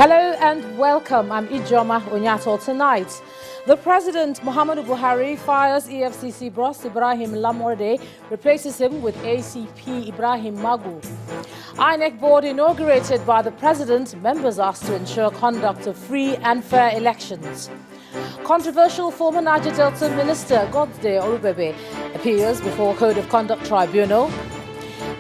Hello and welcome. I'm Ijoma Onyato. Tonight, the President, Muhammadu Buhari, fires EFCC boss Ibrahim Lamorde, replaces him with ACP Ibrahim Magu. INEC board inaugurated by the President, members asked to ensure conduct of free and fair elections. Controversial former Niger Delta Minister Godsday Orubebe appears before Code of Conduct Tribunal.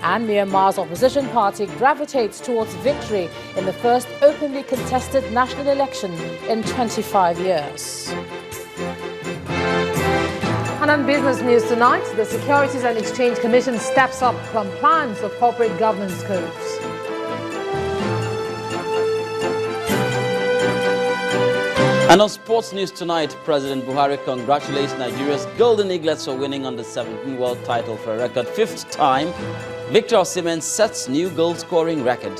And Myanmar's opposition party gravitates towards victory in the first openly contested national election in 25 years. And on business news tonight, the Securities and Exchange Commission steps up compliance of corporate governance codes. And on sports news tonight, President Buhari congratulates Nigeria's Golden Eaglets for winning on the 17th world title for a record 5th time. Victor Osimhen sets new goal-scoring record.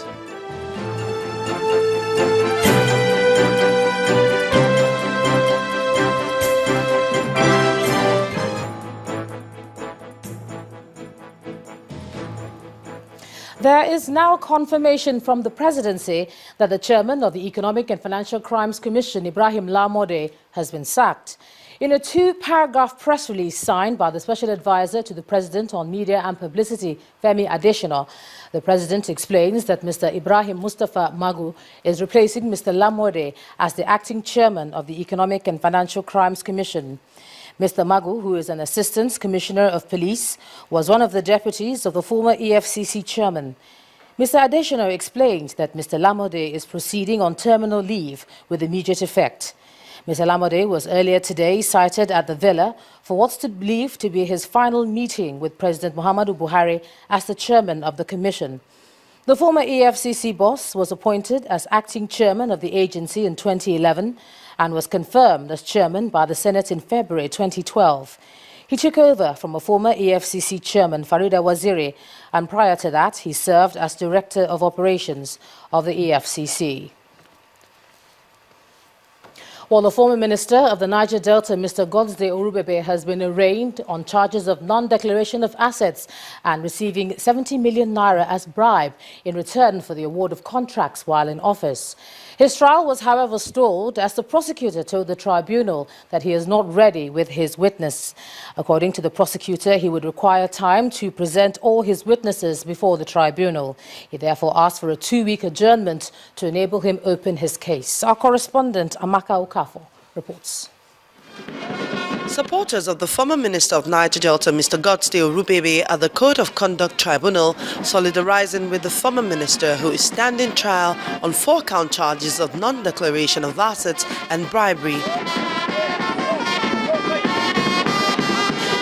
There is now confirmation from the presidency that the chairman of the Economic and Financial Crimes Commission, Ibrahim Lamorde, has been sacked. In a 2-paragraph press release signed by the Special Advisor to the President on Media and Publicity, Femi Adesina, the President explains that Mr. Ibrahim Mustafa Magu is replacing Mr. Lamorde as the acting chairman of the Economic and Financial Crimes Commission. Mr. Magu, who is an Assistant Commissioner of Police, was one of the deputies of the former EFCC chairman. Mr. Adesina explained that Mr. Lamorde is proceeding on terminal leave with immediate effect. Mr. Lamorde was earlier today cited at the Villa for what's believed to be his final meeting with President Muhammadu Buhari as the chairman of the commission. The former EFCC boss was appointed as acting chairman of the agency in 2011 and was confirmed as chairman by the Senate in February 2012. He took over from a former EFCC chairman, Farida Waziri, and prior to that, he served as director of operations of the EFCC. While the former minister of the Niger Delta, Mr. Godsday Orubebe, has been arraigned on charges of non-declaration of assets and receiving 70 million naira as bribe in return for the award of contracts while in office. His trial was, however, stalled as the prosecutor told the tribunal that he is not ready with his witness. According to the prosecutor, he would require time to present all his witnesses before the tribunal. He therefore asked for a 2-week adjournment to enable him open his case. Our correspondent, Amaka Okafo, reports. Supporters of the former Minister of Niger Delta, Mr. Godsday Orubebe, at the Code of Conduct Tribunal, solidarizing with the former minister who is standing trial on 4-count charges of non-declaration of assets and bribery.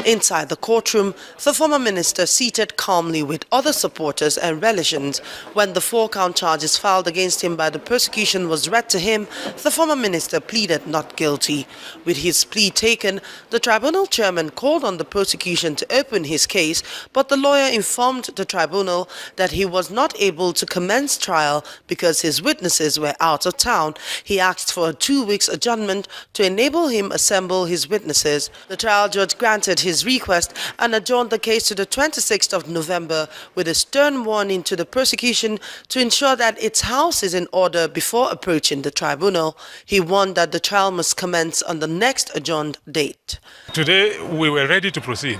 Inside the courtroom, the former minister seated calmly with other supporters and relations. When the 4-count charges filed against him by the prosecution was read to him, the former minister pleaded not guilty. With his plea taken, the tribunal chairman called on the prosecution to open his case, but the lawyer informed the tribunal that he was not able to commence trial because his witnesses were out of town. He asked for a 2-week adjournment to enable him assemble his witnesses. The trial judge granted his request and adjourned the case to the 26th of November with a stern warning to the prosecution to ensure that its house is in order before approaching the tribunal. He warned that the trial must commence on the next adjourned date. Today we were ready to proceed,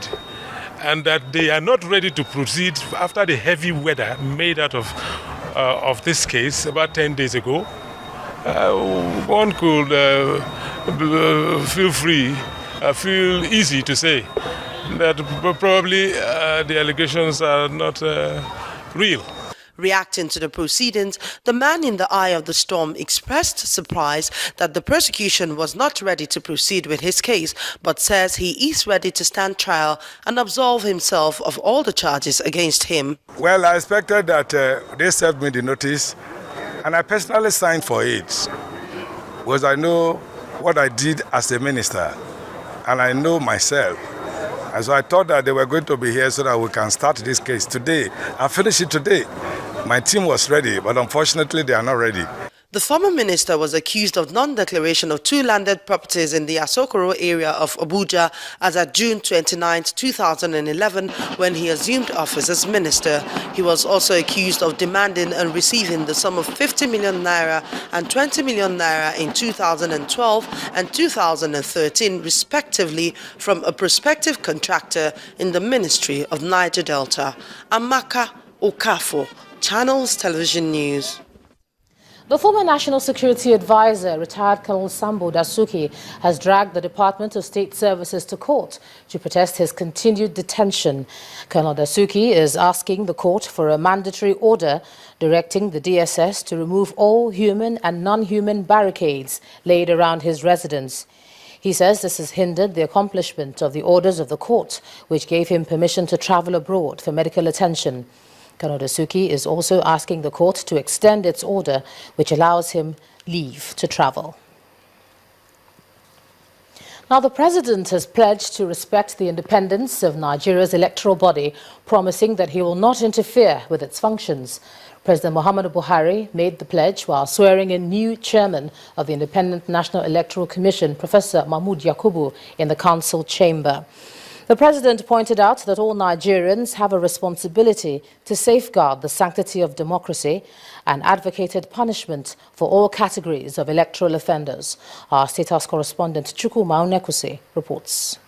and that they are not ready to proceed after the heavy weather made out of this case about 10 days ago. One could feel easy to say that probably the allegations are not real. Reacting to the proceedings, the man in the eye of the storm expressed surprise that the prosecution was not ready to proceed with his case, but says he is ready to stand trial and absolve himself of all the charges against him. Well, I expected that they served me the notice, and I personally signed for it, because I know what I did as a minister, and I know myself. And so I thought that they were going to be here so that we can start this case today and finish it today. My team was ready, but unfortunately they are not ready. The former minister was accused of non-declaration of 2 landed properties in the Asokoro area of Abuja as at June 29, 2011, when he assumed office as minister. He was also accused of demanding and receiving the sum of 50 million naira and 20 million naira in 2012 and 2013, respectively, from a prospective contractor in the Ministry of Niger Delta. Amaka Okafo, Channels Television News. The former National Security Advisor, retired Colonel Sambo Dasuki, has dragged the Department of State Services to court to protest his continued detention. Colonel Dasuki is asking the court for a mandatory order directing the DSS to remove all human and non-human barricades laid around his residence. He says this has hindered the accomplishment of the orders of the court, which gave him permission to travel abroad for medical attention. Colonel Dasuki is also asking the court to extend its order, which allows him leave to travel. Now, the president has pledged to respect the independence of Nigeria's electoral body, promising that he will not interfere with its functions. President Muhammadu Buhari made the pledge while swearing in new chairman of the Independent National Electoral Commission, Professor Mahmood Yakubu, in the council chamber. The president pointed out that all Nigerians have a responsibility to safeguard the sanctity of democracy and advocated punishment for all categories of electoral offenders. Our State House correspondent Chukwu Maunekusi reports.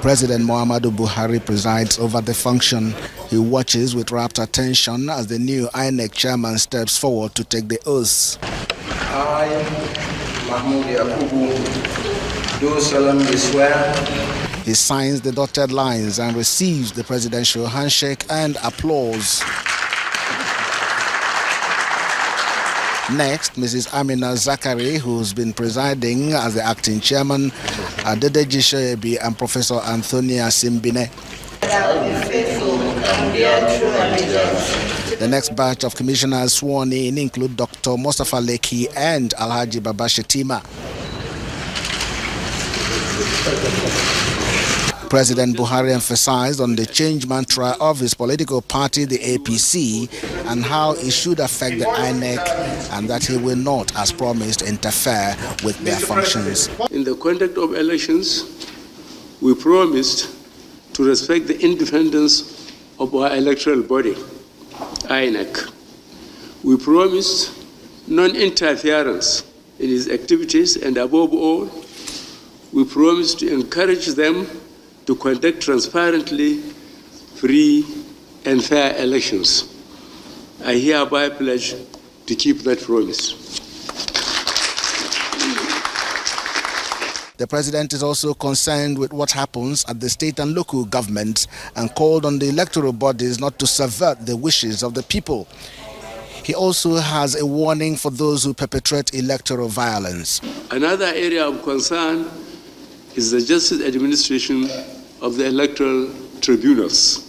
President Muhammadu Buhari presides over the function. He watches with rapt attention as the new INEC chairman steps forward to take the oath. I, Mahmood Yakubu, do solemnly swear. He signs the dotted lines and receives the presidential handshake and applause. Next, Mrs. Amina Zakari, who's been presiding as the acting chairman, Adedeji Shoyebi and Professor Antonia Simbine. The next batch of commissioners sworn in include Dr. Mustafa Leki and Alhaji Baba Shetima. President Buhari emphasized on the change mantra of his political party, the APC, and how it should affect the INEC, and that he will not, as promised, interfere with their functions. In the conduct of elections, we promised to respect the independence of our electoral body, INEC. We promised non-interference in its activities, and above all, we promised to encourage them to conduct transparently, free, and fair elections. I hereby pledge to keep that promise. The president is also concerned with what happens at the state and local governments and called on the electoral bodies not to subvert the wishes of the people. He also has a warning for those who perpetrate electoral violence. Another area of concern is the justice administration of the electoral tribunals.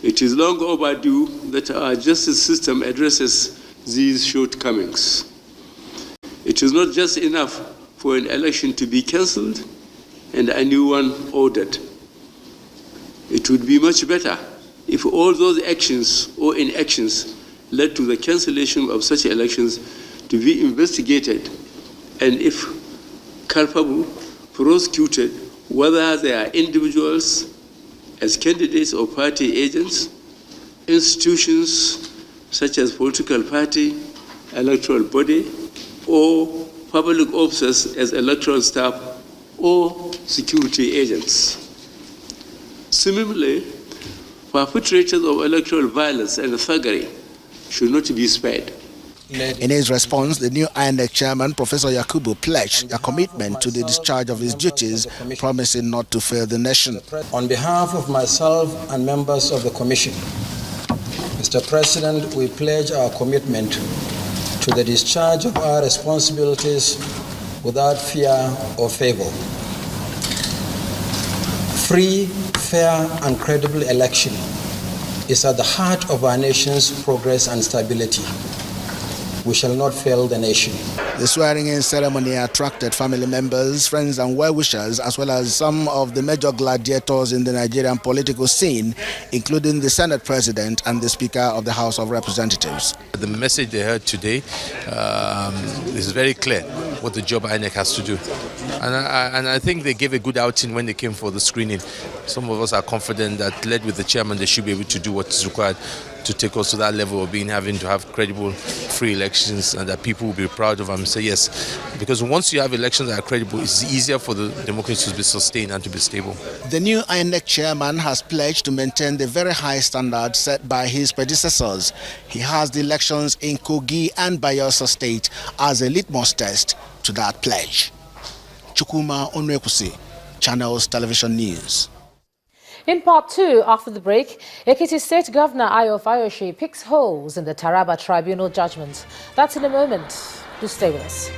It is long overdue that our justice system addresses these shortcomings. It is not just enough for an election to be cancelled and a new one ordered. It would be much better if all those actions or inactions led to the cancellation of such elections to be investigated, and if culpable, prosecuted, whether they are individuals as candidates or party agents, institutions such as political party, electoral body, or public officers as electoral staff or security agents. Similarly, perpetrators of electoral violence and thuggery should not be spared. In his response, the new INEC chairman, Professor Yakubu, pledged a commitment to the discharge of his duties, promising not to fail the nation. On behalf of myself and members of the Commission, Mr. President, we pledge our commitment to the discharge of our responsibilities without fear or favor. Free, fair, and credible election is at the heart of our nation's progress and stability. we shall not fail the nation. The swearing-in ceremony attracted family members, friends and well-wishers, as well as some of the major gladiators in the Nigerian political scene, including the Senate President and the Speaker of the House of Representatives. The message they heard today is very clear what the job INEC has to do. And I think they gave a good outing when they came for the screening. Some of us are confident that, led with the chairman, they should be able to do what is required to take us to that level of having to have credible, free elections, and that people will be proud of them and say yes. Because once you have elections that are credible, it's easier for the democracy to be sustained and to be stable. The new INEC chairman has pledged to maintain the very high standards set by his predecessors. He has the elections in Kogi and Bayelsa State as a litmus test to that pledge. Chukwuma Onwekusi, Channels Television News. In part 2, after the break, Ekiti State Governor Ayo Fayoshi picks holes in the Taraba Tribunal judgment. That's in a moment. Do stay with us.